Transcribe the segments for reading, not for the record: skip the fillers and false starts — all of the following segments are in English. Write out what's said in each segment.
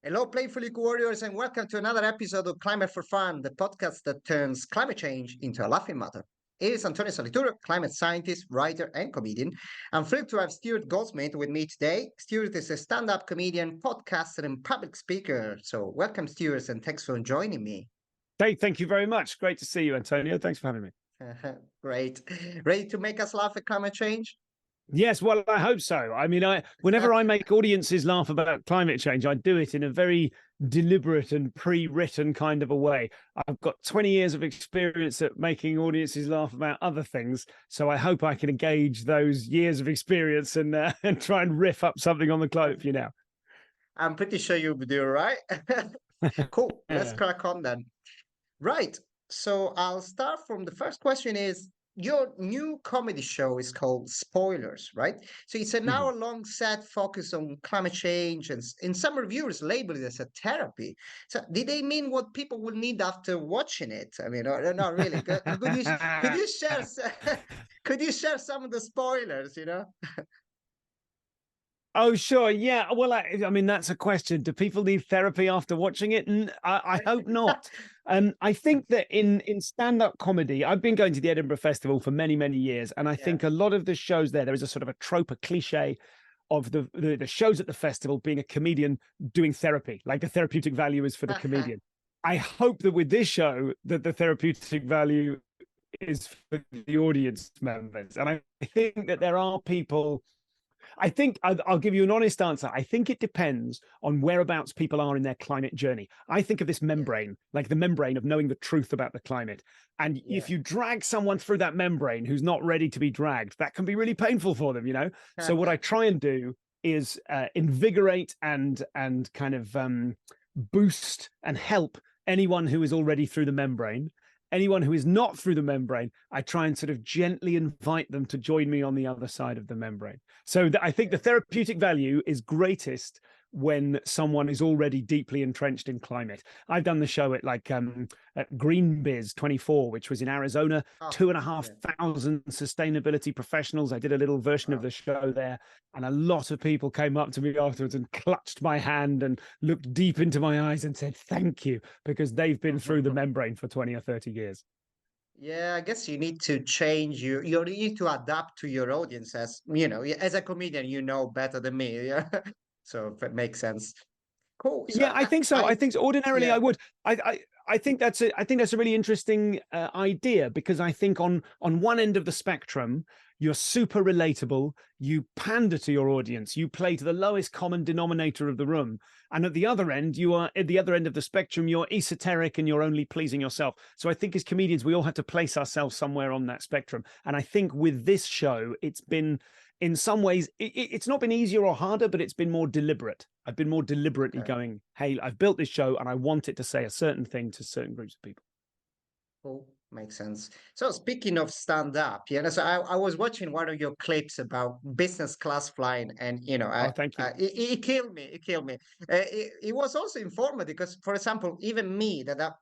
Hello, Playful Eco Warriors, and welcome to another episode of Climate for Fun, the podcast that turns climate change into a laughing matter. It is Antonio Salituro, climate scientist, writer, and comedian. I'm thrilled to have Stuart Goldsmith with me today. Stuart is a stand-up comedian, podcaster, and public speaker. So welcome, Stuart, and thanks for joining me. Hey, thank you very much. Great to see you, Antonio. Thanks for having me. Great. Ready to make us laugh at climate change? Yes, well, I hope so. I mean, whenever I make audiences laugh about climate change, I do it in a very deliberate and pre-written kind of a way. I've got 20 years of experience at making audiences laugh about other things, so I hope I can engage those years of experience and try and riff up something on the climate for you now. I'm pretty sure you'll do, right? Cool. Let's crack on then. Right. So I'll start from the first question is, your new comedy show is called Spoilers, right? So it's an hour-long set focused on climate change, and some reviewers label it as a therapy. So did they mean what people will need after watching it? I mean, not really. Could you share could you share some of the spoilers? Oh, sure. Yeah. Well, I mean, that's a question. Do people need therapy after watching it? I hope not. I think that in stand-up comedy, I've been going to the Edinburgh Festival for many, many years. And I think a lot of the shows there is a sort of a trope, a cliche of the shows at the festival being a comedian doing therapy, like the therapeutic value is for the comedian. I hope that with this show, that the therapeutic value is for the audience members. And I think that there are people... I think I'll give you an honest answer. I think it depends on whereabouts people are in their climate journey. I think of this membrane, like the membrane of knowing the truth about the climate. And if you drag someone through that membrane who's not ready to be dragged, that can be really painful for them, So what I try and do is invigorate and kind of boost and help anyone who is already through the membrane. Anyone who is not through the membrane, I try and sort of gently invite them to join me on the other side of the membrane. So I think the therapeutic value is greatest when someone is already deeply entrenched in climate. I've done the show at Green Biz 24, which was in Arizona, 2,500 sustainability professionals. I did a little version of the show there, and a lot of people came up to me afterwards and clutched my hand and looked deep into my eyes and said, thank you, because they've been through the membrane for 20 or 30 years. Yeah, I guess you need to change you need to adapt to your audience as as a comedian, better than me. Yeah. So if it makes sense. Cool. So yeah, I think so. I think ordinarily I would. I think that's a really interesting idea, because I think on one end of the spectrum, you're super relatable, you pander to your audience, you play to the lowest common denominator of the room. And at the other end, you are at the other end of the spectrum, you're esoteric and you're only pleasing yourself. So I think as comedians, we all have to place ourselves somewhere on that spectrum. And I think with this show, it's been, in some ways, it's not been easier or harder, but it's been more deliberate. I've been more deliberately going, hey, I've built this show and I want it to say a certain thing to certain groups of people. Cool. Makes sense. So speaking of stand-up, so I was watching one of your clips about business class flying, and thank you. It killed me. It killed me. It was also informative because, for example, even me, that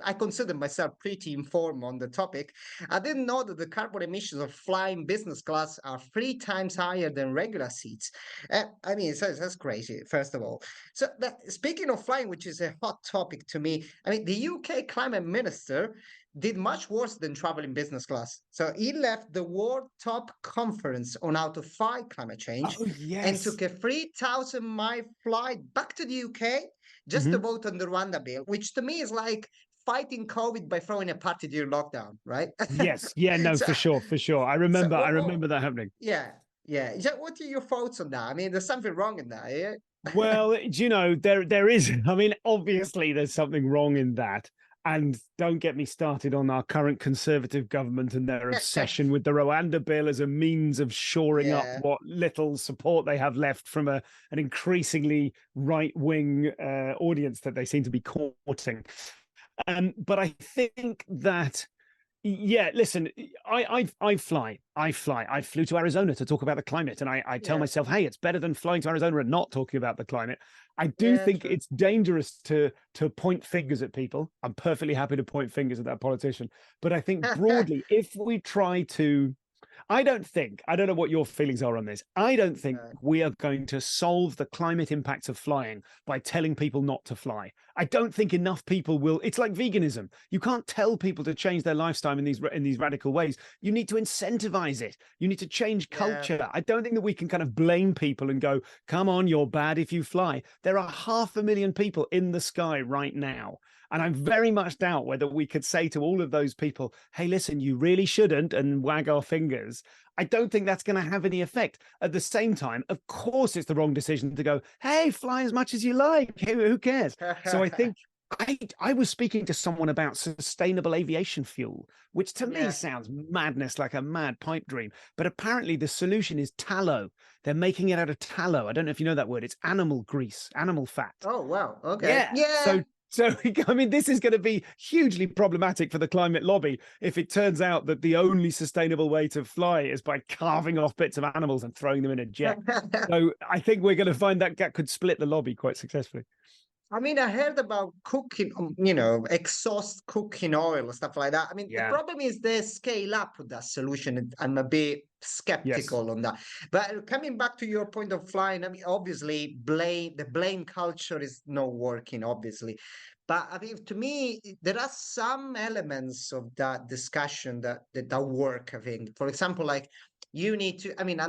I consider myself pretty informed on the topic. I didn't know that the carbon emissions of flying business class are 3 times higher than regular seats. I mean, that's crazy, first of all. So speaking of flying, which is a hot topic to me, I mean, the UK climate minister did much worse than traveling business class. So he left the World Top Conference on how to fight climate change and took a 3,000-mile flight back to the UK just to vote on the Rwanda bill, which to me is like fighting COVID by throwing a party during lockdown, right? Yes. Yeah, no, for sure. I remember that happening. Yeah. What are your thoughts on that? I mean, there's something wrong in that, yeah? Well, there is, I mean, obviously there's something wrong in that. And don't get me started on our current Conservative government and their obsession with the Rwanda bill as a means of shoring up what little support they have left from an increasingly right-wing audience that they seem to be courting. But I think that, listen, I fly. I flew to Arizona to talk about the climate, and I tell myself, hey, it's better than flying to Arizona and not talking about the climate. I do think it's dangerous to point fingers at people. I'm perfectly happy to point fingers at that politician. But I think broadly, if we try to I don't know what your feelings are on this. I don't think Uh, we are going to solve the climate impacts of flying by telling people not to fly. I don't think enough people will. It's like veganism. You can't tell people to change their lifestyle in these radical ways. You need to incentivize it. You need to change yeah. culture. I don't think that we can kind of blame people and go, "Come on, you're bad if you fly." There are 500,000 people in the sky right now. And I very much doubt whether we could say to all of those people, hey, listen, you really shouldn't, and wag our fingers. I don't think that's going to have any effect. At the same time, of course, it's the wrong decision to go, hey, fly as much as you like. Who cares? So I think I was speaking to someone about sustainable aviation fuel, which to me Yeah. sounds madness, like a mad pipe dream. But apparently the solution is tallow. They're making it out of tallow. I don't know if you know that word. It's animal grease, animal fat. Oh, wow. Okay. Yeah. Yeah. So, I mean, this is going to be hugely problematic for the climate lobby if it turns out that the only sustainable way to fly is by carving off bits of animals and throwing them in a jet. So I think we're going to find that could split the lobby quite successfully. I mean, I heard about cooking, exhaust cooking oil and stuff like that. I mean, the Yeah. problem is the scale up of that solution. I'm a bit Yes. skeptical on that. But coming back to your point of flying, I mean, obviously, the blame culture is not working, obviously. But I mean, to me, there are some elements of that discussion that work, I think. For example, like you need to, I mean,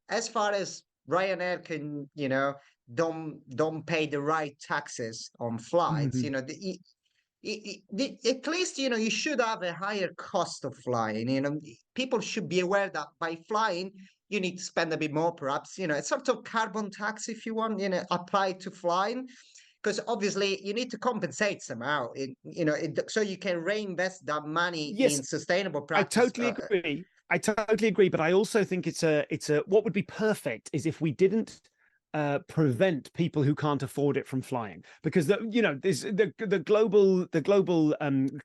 as far as Ryanair can, don't pay the right taxes on flights, Mhm. at least you should have a higher cost of flying. People should be aware that by flying you need to spend a bit more, perhaps, a sort of carbon tax, if you want, apply to flying, because obviously you need to compensate somehow, so you can reinvest that money Yes, in sustainable I practice. totally agree. I totally agree, but I also think it's a what would be perfect is if we didn't prevent people who can't afford it from flying, because the global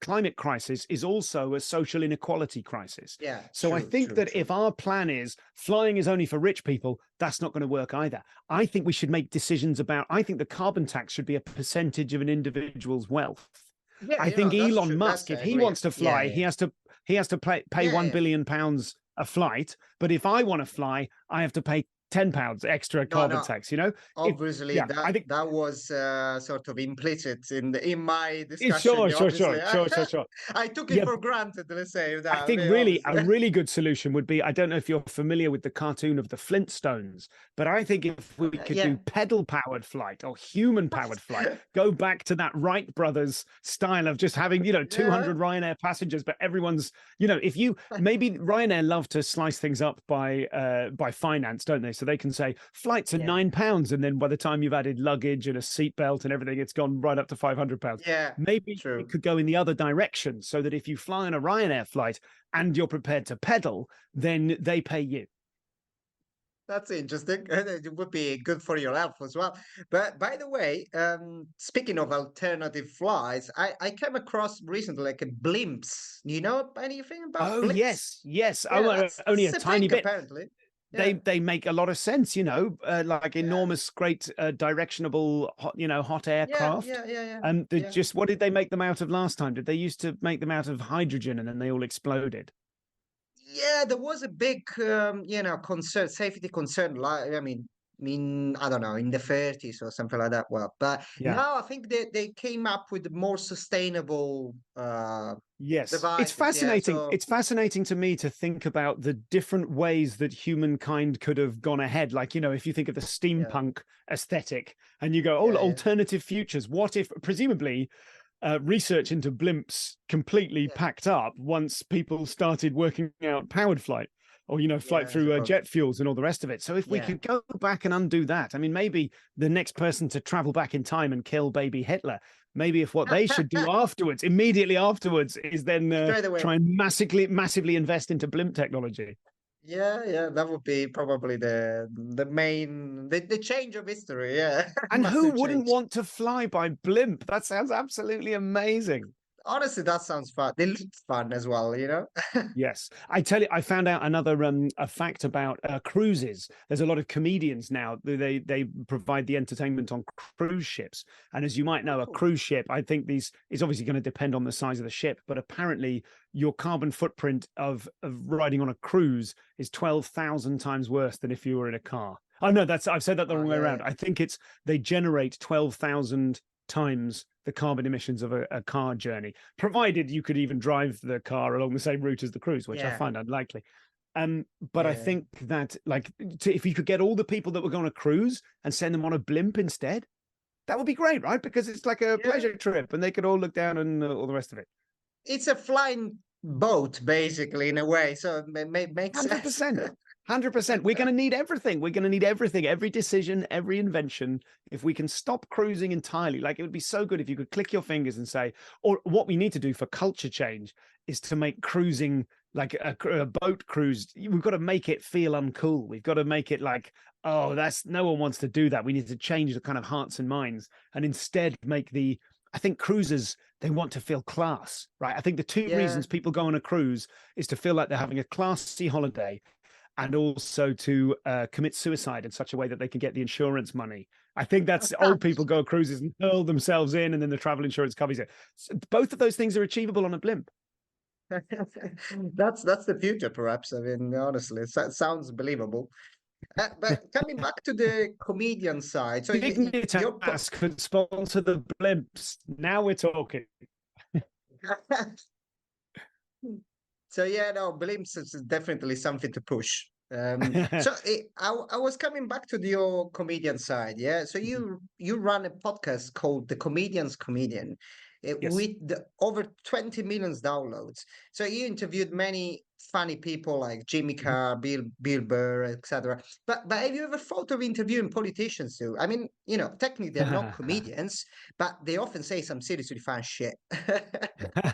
climate crisis is also a social inequality crisis. Yeah, So I true, think true, that true. if our plan is flying is only for rich people, that's not going to work either. I think we should make decisions about. I think the carbon tax should be a percentage of an individual's wealth. Yeah, I think that's Elon true. Musk, That's if I he agree. wants to Yeah, fly, yeah, he has to pay yeah, £1 yeah. billion a flight. But if I want to fly, I have to pay £10 extra No, carbon no. tax. If Obviously, yeah, that I think that was sort of implicit in my discussion. sure, Yeah, sure, obviously, sure, sure, sure, sure. I took it Yeah, for granted. Let's say I that. I think mean, really a obviously, really good solution would be, I don't know if you're familiar with the cartoon of the Flintstones, but I think if we could yeah. do pedal powered flight or human powered flight, go back to that Wright brothers style of just having, Yeah, 200 Ryanair passengers, but everyone's, if you maybe Ryanair love to slice things up by finance, don't they? So they can say flights are yeah, £9, and then by the time you've added luggage and a seatbelt and everything, it's gone right up to £500. yeah. Maybe it True. could go in the other direction, so that if you fly on a Ryanair flight and you're prepared to pedal, then they pay you. That's interesting. It would be good for your health as well. But by the way, speaking of alternative flights, I came across recently like a blimps. You know anything about Oh blimps? yes, yes. Yeah, Only that's a a tiny thing bit. apparently. They Yeah, they make a lot of sense, like yeah, enormous, great directionable, hot yeah, aircraft. yeah, yeah, yeah, And they yeah. just what did they make them out of last time? Did they used to make them out of hydrogen and then they all exploded? Yeah, there was a big, concern, safety concern. Like, I don't know, in the 30s or something like that. Well, but Yeah. now I think they came up with more sustainable Yes, it's devices. Yeah, fascinating. so It's fascinating to me to think about the different ways that humankind could have gone ahead. Like, if you think of the yeah, steampunk aesthetic and you go, oh, yeah, yeah, alternative futures. What if, presumably, research into blimps completely yeah, packed up once people started working out powered flight or, flight yeah, I through suppose. jet fuels and all the rest of it. So if we Yeah. could go back and undo that, I mean, maybe the next person to travel back in time and kill baby Hitler, maybe if what they should do afterwards, immediately afterwards, is then Straight away. try and massively invest into blimp technology. Yeah, yeah, that would be probably the main the change of history. Yeah, And who massive wouldn't change. want to fly by blimp? That sounds absolutely amazing. honestly, that sounds fun. They look fun as well, you know? Yes, I tell you, I found out another a fact about cruises. There's a lot of comedians now. They provide the entertainment on cruise ships, and as you might know, a Oh, cruise ship. I think these is obviously going to depend on the size of the ship, but apparently your carbon footprint of riding on a cruise is 12,000 times worse than if you were in a car. Oh no, that's I've said that the wow, wrong way yeah, around. yeah. I think it's they generate 12,000 times the carbon emissions of a car journey, provided you could even drive the car along the same route as the cruise, which I Yeah, find unlikely. But I yeah. think that, like, if you could get all the people that were going to cruise and send them on a blimp instead, that would be great, right? Because it's like a Yeah. pleasure trip, and they could all look down and all the rest of it. It's a flying boat, basically, in a way. So it makes sense. 100%. 100%. We're going to need everything. We're going to need everything, every decision, every invention. If we can stop cruising entirely, like it would be so good if you could click your fingers and say, or what we need to do for culture change is to make cruising like a boat cruise. We've got to make it feel uncool. We've got to make it like, oh, that's no one wants to do that. We need to change the kind of hearts and minds and instead make I think cruisers, they want to feel class, right? I think the two Yeah. reasons people go on a cruise is to feel like they're having a classy holiday and also to commit suicide in such a way that they can get the insurance money. I think that's old people go cruises and hurl themselves in, and then the travel insurance covers it. So both of those things are achievable on a blimp. That's the future, perhaps. I mean, honestly, it sounds believable. But coming back to the comedian side, so you're Dignitas could sponsor the blimps. Now we're talking. so yeah, no, blimps is definitely something to push. So I was coming back to your comedian side, yeah. So you run a podcast called The Comedian's Comedian, Yes. with over 20 million downloads. So you interviewed many funny people like Jimmy Mhm. Carr, Bill Burr, etc. But have you ever thought of interviewing politicians too? I mean, you know, technically they're not comedians, but they often say some seriously fun shit,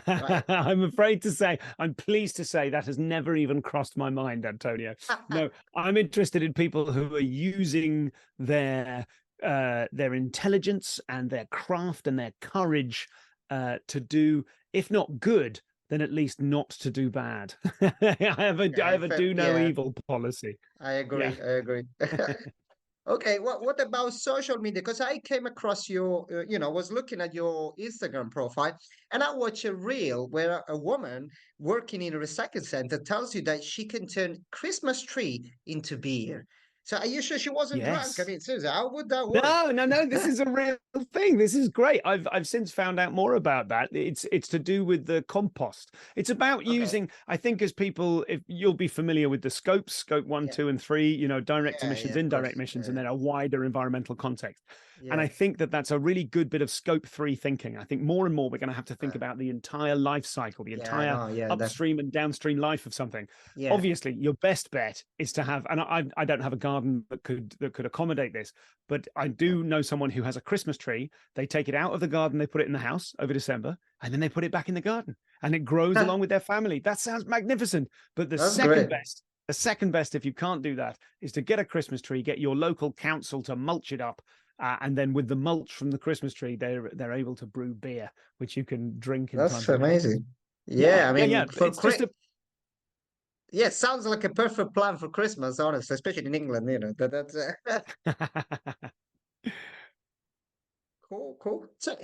right? I'm afraid to say, I'm pleased to say that has never even crossed my mind, Antonio. No, I'm interested in people who are using their intelligence and their craft and their courage to do, if not good, then at least not to do bad. I have Yeah, a do no yeah, evil policy. I Yeah. agree. I agree. Okay, what about social media? Because I came across your, was looking at your Instagram profile, and I watched a reel where a woman working in a recycling center tells you that she can turn Christmas tree into beer. So are you sure she wasn't drunk? I Yes. mean, seriously, how would that work? No, no, no. This is a real thing. This is great. I've since found out more about that. It's to do with the compost. It's about Okay. using, I think, as people, if you'll be familiar with the scopes, scope one, Yeah. two, and three, direct Yeah. emissions, Yeah. Of indirect course. emissions, and Yeah. then a wider environmental context. And Yeah. I think that that's a really good bit of scope three thinking. I think more and more we're going to have to think Uh, about the entire life cycle, the yeah. I entire know. Yeah. upstream and downstream life of something. Yeah. Obviously, your best bet is to have, and I don't have a garden that could accommodate this, but I Yeah. do know someone who has a Christmas tree. They take it out of the garden, they put it in the house over December, and then they put it back in the garden, and it grows along with their family. That sounds magnificent. But That's great. the second best, if you can't do that, is to get a Christmas tree, get your local council to mulch it up, and then with the mulch from the Christmas tree, they're able to brew beer, which you can drink in That's times of winter. amazing. Yeah, Yeah. I yeah, mean, yeah. for It's just a Yeah, sounds like a perfect plan for Christmas, honestly, especially in England, that's cool, cool. So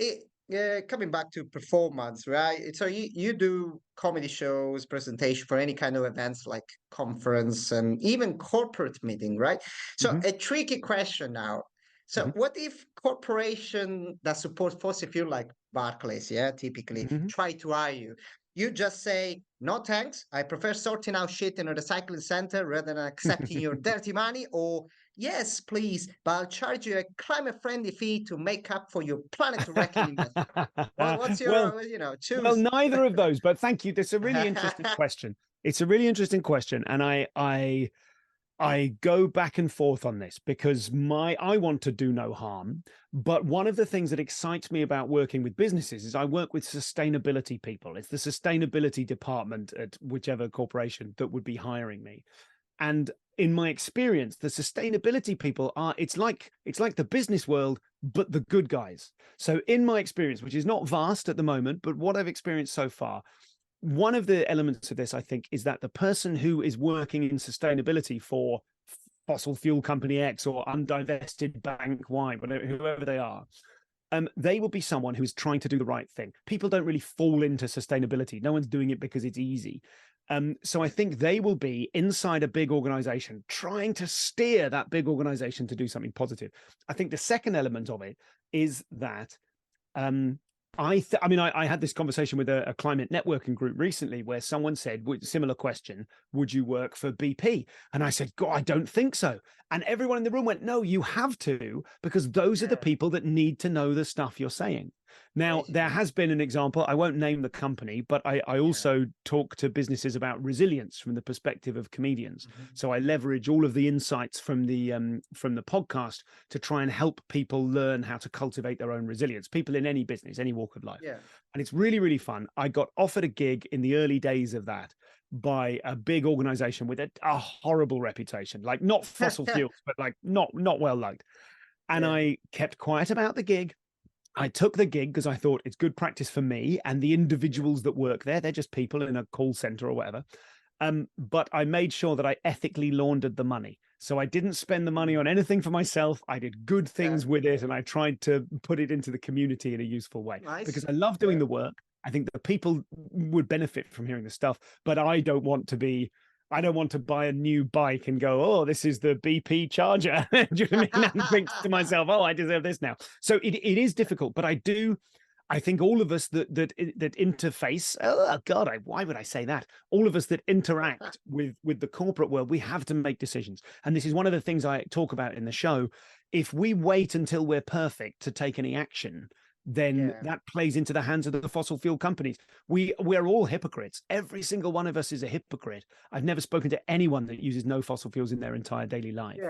coming back to performance, right? So you do comedy shows, presentation for any kind of events like conference and even corporate meeting, right? So Mhm, a tricky question now. So mhm, what if corporation that support fossil fuel like Barclays, yeah, typically mhm. try to hire you? You just say, no thanks. I prefer sorting out shit in a recycling center rather than accepting your dirty money. Or yes, please, but I'll charge you a climate-friendly fee to make up for your planet-wrecking investment. What's well, your, well, choose? neither of those, but thank you. That's a really interesting question. It's a really interesting question, and I go back and forth on this because I want to do no harm, but one of the things that excites me about working with businesses is I work with sustainability people. It's the sustainability department at whichever corporation that would be hiring me. And in my experience, the sustainability people are, it's like the business world, but the good guys. So in my experience, which is not vast at the moment, but what I've experienced so far, one of the elements of this, I think, is that the person who is working in sustainability for fossil fuel company X or undivested bank Y, whatever, whoever they are, they will be someone who is trying to do the right thing. People don't really fall into sustainability. No one's doing it because it's easy. So I think they will be inside a big organization trying to steer that big organization to do something positive. I think the second element of it is that I had this conversation with a climate networking group recently where someone said, similar question, would you work for BP? And I said, God, I don't think so. And everyone in the room went, no, you have to, because those are the people that need to know the stuff you're saying. Now, there has been an example, I won't name the company, but I also talk to businesses about resilience from the perspective of comedians. So I leverage all of the insights from the podcast to try and help people learn how to cultivate their own resilience, people in any business, any walk of life. And it's really, really fun. I got offered a gig in the early days of that by a big organization with a horrible reputation, like not fossil fuels, but like not well liked. And I kept quiet about the gig. I took the gig because I thought it's good practice for me and the individuals that work there. They're just people in a call center or whatever. But I made sure that I ethically laundered the money. So I didn't spend the money on anything for myself. I did good things with it, and I tried to put it into the community in a useful way. Because I love doing the work. I think the people would benefit from hearing the stuff, but I don't want to buy a new bike and go, oh, this is the BP charger. Do you know what I mean? And think to myself, oh, I deserve this now. So it is difficult, but I think all of us that interface, oh God, why would I say that? All of us that interact with the corporate world, we have to make decisions. And this is one of the things I talk about in the show. If we wait until we're perfect to take any action, then that plays into the hands of the fossil fuel companies. We're all hypocrites. Every single one of us is a hypocrite. I've never spoken to anyone that uses no fossil fuels in their entire daily life.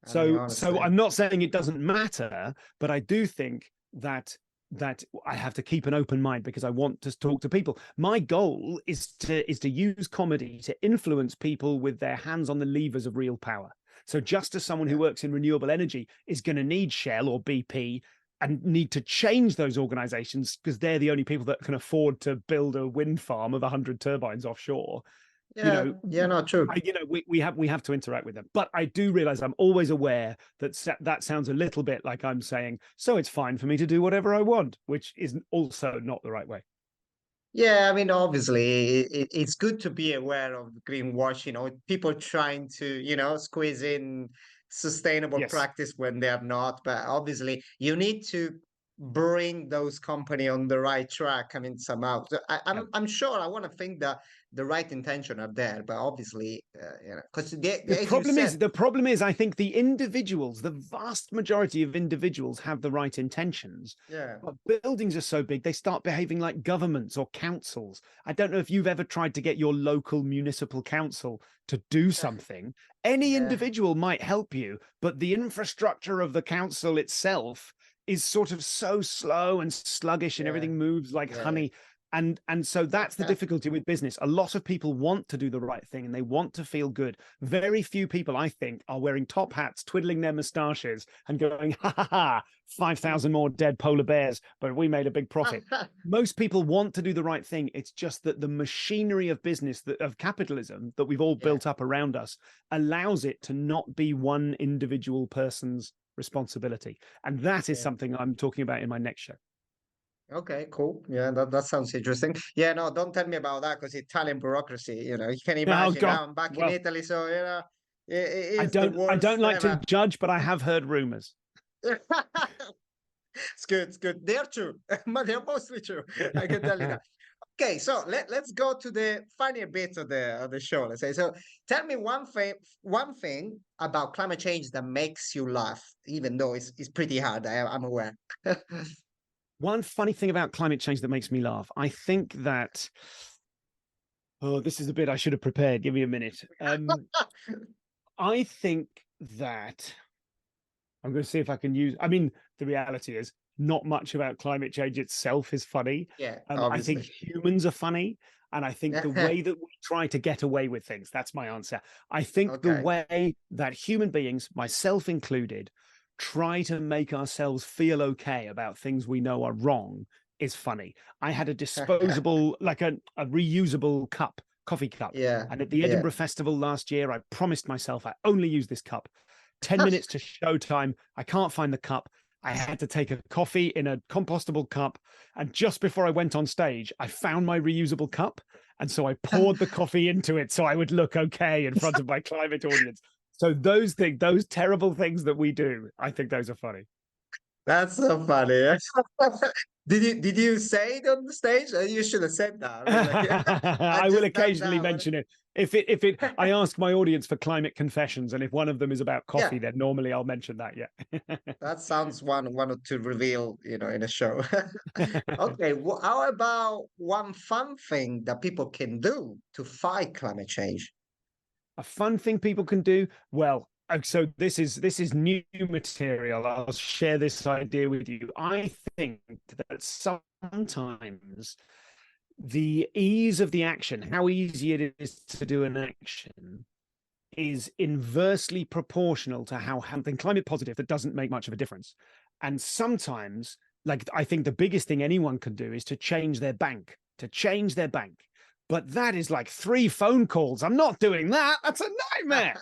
So I'm not saying it doesn't matter, but I do think that I have to keep an open mind because I want to talk to people. My goal is to use comedy to influence people with their hands on the levers of real power. So just as someone who works in renewable energy is going to need Shell or BP and need to change those organizations because they're the only people that can afford to build a wind farm of 100 turbines offshore. Not true. We have to interact with them. But I do realize I'm always aware that sounds a little bit like I'm saying, so it's fine for me to do whatever I want, which is also not the right way. Yeah, I mean, obviously, it's good to be aware of greenwashing, people trying to, squeeze in sustainable practice when they are not. But obviously, you need to bring those companies on the right track. I mean, somehow. So I'm sure. I want to think that the right intention are there, but obviously, because the problem is, I think the vast majority of individuals have the right intentions. But buildings are so big, they start behaving like governments or councils. I don't know if you've ever tried to get your local municipal council to do something. Any individual might help you, but the infrastructure of the council itself is sort of so slow and sluggish and everything moves like honey. And so that's the difficulty with business. A lot of people want to do the right thing and they want to feel good. Very few people, I think, are wearing top hats, twiddling their moustaches and going, ha ha ha, 5,000 more dead polar bears, but we made a big profit. Most people want to do the right thing. It's just that the machinery of business, of capitalism that we've all built up around us allows it to not be one individual person's responsibility. And that is something I'm talking about in my next show. Okay, cool. Yeah, that sounds interesting. Yeah, no, don't tell me about that because Italian bureaucracy, you can imagine now I'm back in Italy, so I don't like to judge, but I have heard rumors. It's good. They're true, but they're mostly true. I can tell you that. Okay, so let's go to the funnier bit of the show. Let's say so. Tell me one thing about climate change that makes you laugh, even though it's pretty hard. I'm aware. One funny thing about climate change that makes me laugh, I think that, this is a bit I should have prepared. Give me a minute. I think that I'm going to see if I can the reality is not much about climate change itself is funny. Yeah, I think humans are funny. And I think the way that we try to get away with things, that's my answer. I think the Okay. way that human beings, myself included, try to make ourselves feel okay about things we know are wrong is funny. I had a disposable, like a reusable cup, coffee cup. Yeah, And at the yeah. Edinburgh Festival last year, I promised myself I only use this cup. 10 minutes to showtime. I can't find the cup. I had to take a coffee in a compostable cup. And just before I went on stage, I found my reusable cup. And so I poured the coffee into it so I would look okay in front of my climate audience. So those things, those terrible things that we do, I think those are funny. That's so funny. Did you say it on the stage? You should have said that. I mean, like, I I will just done occasionally that one. mention it. I ask my audience for climate confessions, and if one of them is about coffee, Yeah, then normally I'll mention that. Yeah. that sounds one to reveal, in a show. Okay, well, how about one fun thing that people can do to fight climate change? A fun thing people can do. Well, so this is new material. I'll share this idea with you. I think that sometimes the ease of the action, how easy it is to do an action, is inversely proportional to how something climate positive that doesn't make much of a difference. And sometimes, like, I think the biggest thing anyone can do is to change their bank, But that is like 3 phone calls. I'm not doing that. That's a nightmare.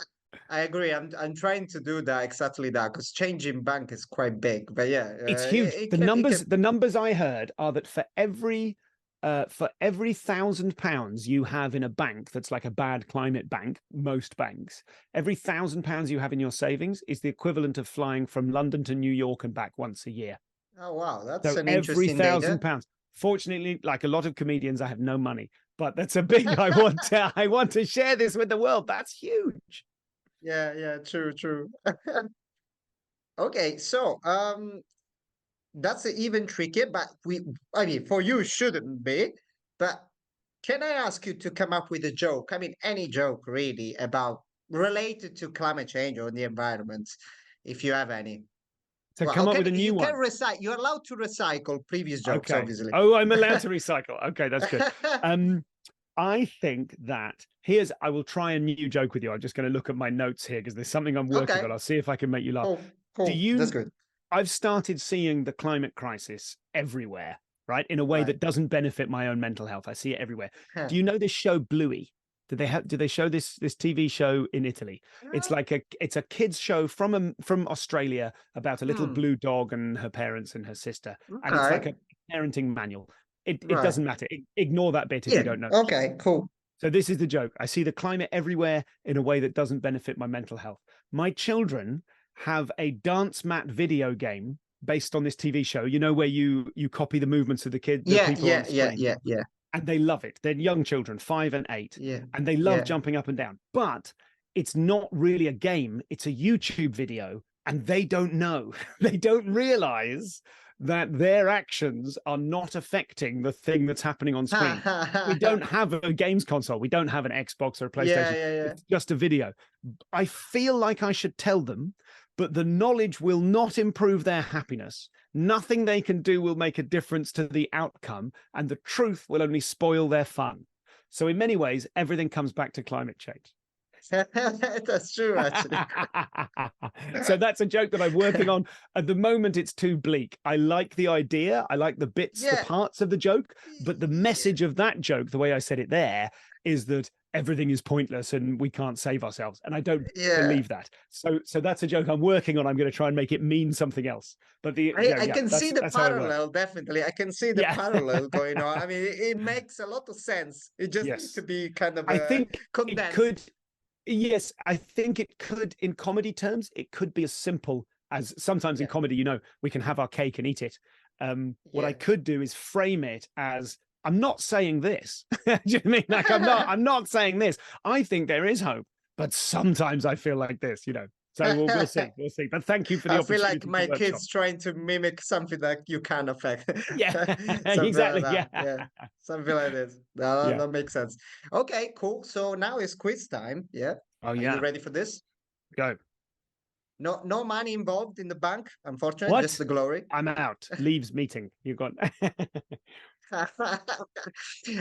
I agree. I'm trying to do that, exactly that, because changing bank is quite big. But yeah, It's huge. it The can it numbers, can. the numbers I heard are that for every £1,000 you have in a bank that's like a bad climate bank, most banks, every £1,000 you have in your savings is the equivalent of flying from London to New York and back once a year. Oh wow, that's So an every interesting data. £1,000. Fortunately, like a lot of comedians, I have no money, but that's a big. I want to share this with the world. That's huge. Yeah, yeah, true, true. Okay, so that's even trickier, but I mean, for you, shouldn't be. But can I ask you to come up with a joke? I mean, any joke really about related to climate change or the environment, if you have any. To Well, come up okay, with a new you can one. recycle. You're allowed to recycle previous jokes, Okay. obviously. Oh, I'm allowed to recycle. Okay, that's good. I think that I will try a new joke with you. I'm just going to look at my notes here because there's something I'm working Okay, on. I'll see if I can make you laugh. cool, Do cool. That's you, good. I've started seeing the climate crisis everywhere, right? In a way Right. that doesn't benefit my own mental health. I see it everywhere. Huh. Do you know this show Bluey? Did they show this TV show in Italy? It's like it's a kids show from Australia about a little Hmm. blue dog and her parents and her sister. And it's like Okay. a parenting manual. It Right. doesn't matter. Ignore that bit if you Yeah. don't know. Okay. Cool. So this is the joke. I see the climate everywhere in a way that doesn't benefit my mental health. My children have a dance mat video game based on this TV show, where you copy the movements of the Yeah. people Yeah. on Yeah. screen. Yeah. Yeah. And they love it. They're young children, 5 and 8, Yeah. and they love Yeah. jumping up and down. But it's not really a game, it's a YouTube video, and they don't know. They don't realize that their actions are not affecting the thing that's happening on screen. We don't have a games console. We don't have an Xbox or a Yeah. PlayStation. Yeah. Yeah. It's just a video. I feel like I should tell them, but the knowledge will not improve their happiness. Nothing they can do will make a difference to the outcome, and the truth will only spoil their fun. So in many ways, everything comes back to climate change. That's true, actually. So that's a joke that I'm working on. At the moment, it's too bleak. I like the idea. I like the Yeah. parts of the joke, but the message of that joke, the way I said it there, is that everything is pointless and we can't save ourselves. And I don't Yeah. believe that. So that's a joke I'm working on. I'm going to try and make it mean something else. But I can see the that's how I work. parallel, definitely. I can see the Yeah. parallel going on. I mean, it makes a lot of sense. It just needs to Yes. be kind of I think it condensed. could. Yes, I think it could, in comedy terms, it could be as simple as sometimes in Yeah. comedy, we can have our cake and eat it. What I Yeah. could do is frame it as, I'm not saying this. Do you mean like I'm not saying this. I think there is hope, but sometimes I feel like this. So we'll see, But thank you for the I feel opportunity like my to workshop. kids trying to mimic something that you can affect. Yeah, Something exactly. like that. Yeah. Yeah. Something like this. No, Yeah. that makes sense. Okay, cool. So now it's quiz time. Yeah. Oh Are you yeah. ready for this? Go. no money involved in the bank, unfortunately, just What? the glory. I'm out. Leaves meeting. You got.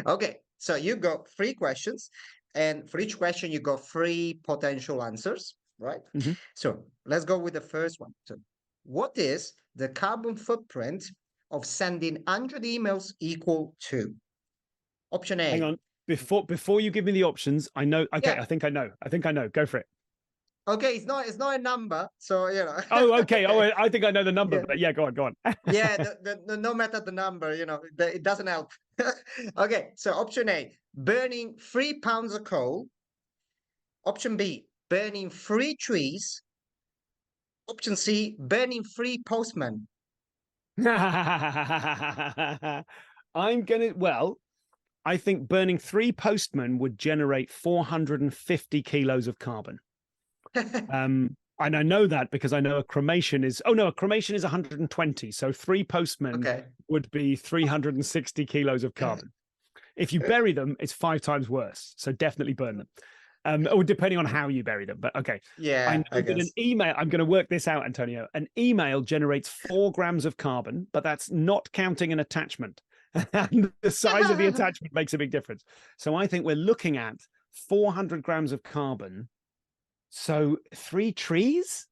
Okay, so you got three questions, and for each question, you got three potential answers, right? Mhm. So let's go with the first one. So, what is the carbon footprint of sending 100 emails equal to? Option Hang A. on. Before you give me the options, I know. Okay, Yeah. I think I know. I think I know. Go for it. Okay, it's not a number, so you know. Oh, okay. Oh, I think I know the number, Yeah. but yeah, go on, go on. Yeah, no matter the number, it doesn't help. Okay, so option A, burning 3 pounds of coal. Option B, burning 3 trees. Option C, burning 3 postmen. Well, I think burning 3 postmen would generate 450 kilos of carbon. And I know that because I know a cremation is, oh no, a cremation is 120. So 3 postmen Okay. would be 360 kilos of carbon. If you bury them, it's 5 times worse. So definitely burn them. Or depending on how you bury them. But okay. I Yeah, know I that an guess. email, I'm going to work this out, Antonio. An email generates 4 grams of carbon, but that's not counting an attachment. And the size of the attachment makes a big difference. So I think we're looking at 400 grams of carbon. So 3 trees?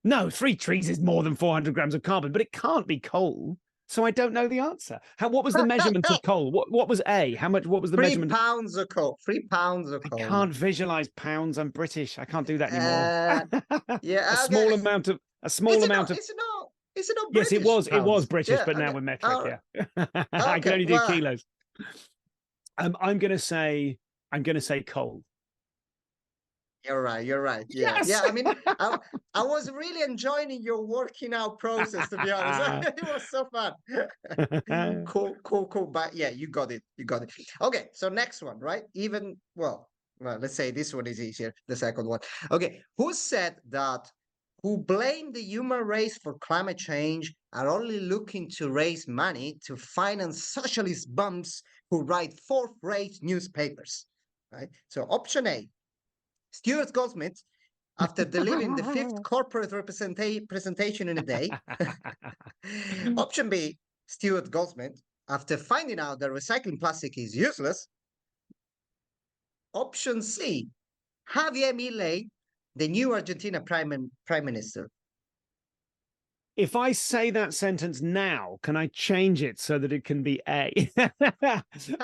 No, 3 trees is more than 400 grams of carbon, but it can't be coal. So I don't know the answer. What was the measurement of coal? What was A? What was the Three measurement? pounds of coal. 3 pounds of I coal. can't visualize pounds. I'm British. I can't do that anymore. Uh, A yeah, okay. small amount of a small Is it amount not? of Is it not? Is it not yes, it British was pounds? British, Yeah. but now Okay. we're metric. All right. Yeah, I can Okay. only do Well, kilos. I'm gonna say coal. you're right. You're right. Yeah. Yes. Yeah. I mean, I was really enjoying your working out process, to be honest. It was so fun. Cool, cool, cool. But yeah, you got it. You got it. Okay. So next one, right? Well, let's say this one is easier. The second one. Okay. Who said that who blame the human race for climate change are only looking to raise money to finance socialist bums who write fourth-rate newspapers? Right. So option A, Stuart Goldsmith, after delivering the fifth corporate presentation in a day. Option B, Stuart Goldsmith, after finding out that recycling plastic is useless. Option C, Javier Milei, the new Argentina prime minister. If I say that sentence now, can I change it so that it can be A? Yeah,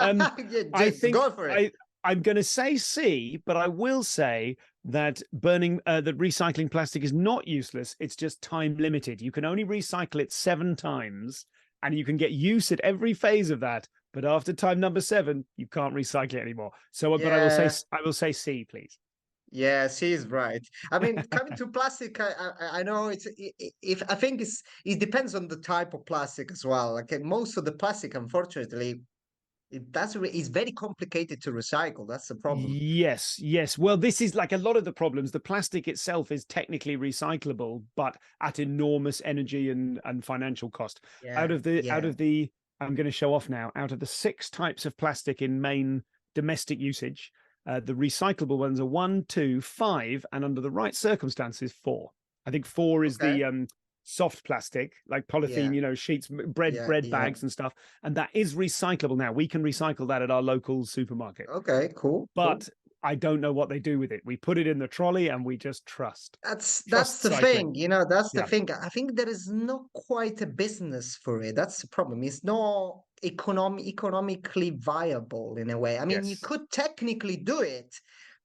I just think go for it. I'm going to say C, but I will say that burning that recycling plastic is not useless. It's just time limited. You can only recycle it 7 times, and you can get use at every phase of that. But after time number 7, you can't recycle it anymore. So, but Yeah, I will say C, please. yeah, she's right. I mean, coming to plastic, I know if I think it depends on the type of plastic as well. Like most of the plastic, unfortunately, it's very complicated to recycle. That's the problem. Yes, yes. Well, this is like a lot of the problems. The plastic itself is technically recyclable, but at enormous energy and financial cost. Out Yeah, of the out yeah. of the I'm going to show off now. Out of the 6 types of plastic in main domestic usage, the recyclable ones are 1, 2, 5, and under the right circumstances, 4. I think 4 is Okay. the soft plastic, like polythene, Yeah, sheets, bread yeah, bread yeah. bags and stuff, and that is recyclable now. We can recycle that at our local supermarket, Okay, cool, cool. but I don't know what they do with it. We put it in the trolley and we just trust. That's Trust the cycling. thing, that's the Yeah. thing. I think there is not quite a business for it. That's the problem. It's not economically viable in a way. I mean, you Yes. could technically do it,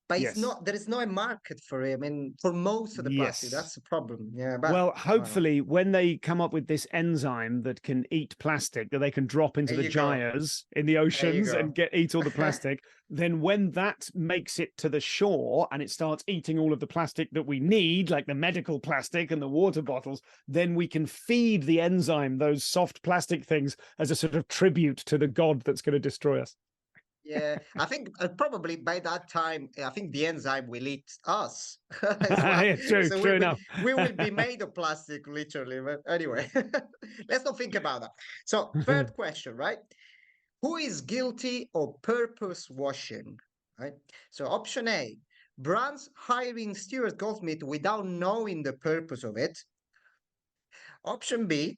but it's Yes. not, there is no market for it. I mean, for most of the plastic, Yes. that's the problem. Yeah, but Well, I don't know. hopefully, when they come up with this enzyme that can eat plastic, that they can drop into There the you go. gyres in the There you oceans and go. eat all the plastic, then when that makes it to the shore and it starts eating all of the plastic that we need, like the medical plastic and the water bottles, then we can feed the enzyme those soft plastic things as a sort of tribute to the god that's going to destroy us. Yeah, I think probably by that time, I think the enzyme will eat us as well. Yeah, true, So true we will enough. we will be made of plastic, literally. But anyway, let's not think about that. So third question, right? Who is guilty of purpose washing? Right. So option A, brands hiring Stuart Goldsmith without knowing the purpose of it. Option B,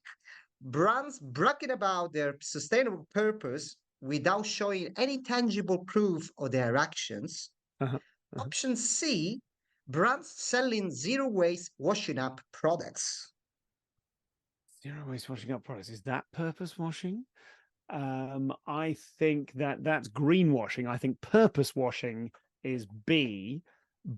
brands bragging about their sustainable purpose without showing any tangible proof of their actions. Uh-huh. Uh-huh. Option C, brands selling zero waste washing up products. Zero waste washing up products. Is that purpose washing? I think that's greenwashing. I think purpose washing is B,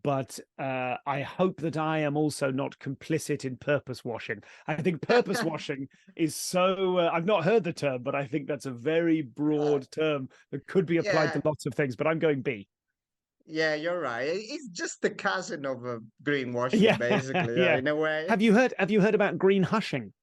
but I hope that I am also not complicit in purpose washing. I think purpose washing is so, I've not heard the term, but I think that's a very broad term that could be applied to lots of things, but I'm going B. Yeah, you're right. It's just the cousin of greenwashing, Yeah, basically, yeah. in a way. Have you heard about green hushing?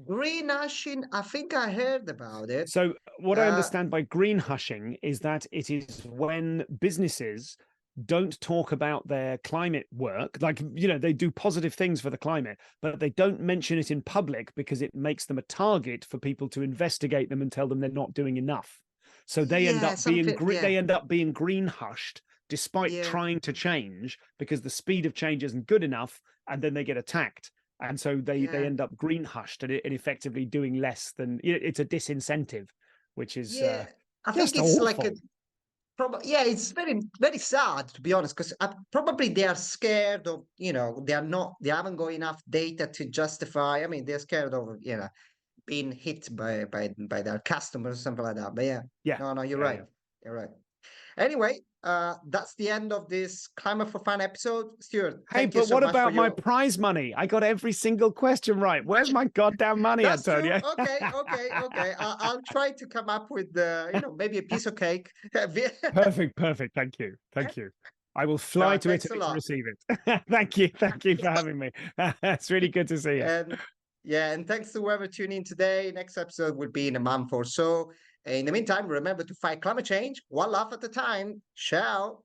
Greenwashing, I think I heard about it. So what I Uh, understand by green hushing is that it is when businesses don't talk about their climate work, like, they do positive things for the climate, but they don't mention it in public because it makes them a target for people to investigate them and tell them they're not doing enough. So they end yeah, up being something, yeah, they end up being green hushed despite yeah, trying to change because the speed of change isn't good enough, and then they get attacked. And so they yeah, end up green hushed and effectively doing less than, it's a disincentive, which is yeah. I think just it's like a awful. probably, yeah, it's very, very sad to be honest, because probably they are scared of, they haven't got enough data to justify. I mean, they're scared of, being hit by their customers, something like that. But yeah, Yeah, no, you're yeah, right. yeah. You're right. Anyway, that's the end of this Climate for Fun episode. Stuart, Hey, thank you but so what much for about my your. prize money? I got every single question right. Where's my goddamn money, That's true. Antonio? Okay, okay, okay. I'll try to come up with maybe a piece of cake. Perfect, perfect. Thank you. Thank you. I will fly No, to thanks a Italy to lot. receive it. Thank you. Thank you for having me. It's really good to see you. And yeah, and thanks to whoever tuned in today. Next episode will be in a month or so. In the meantime, remember to fight climate change one laugh at a time. Ciao.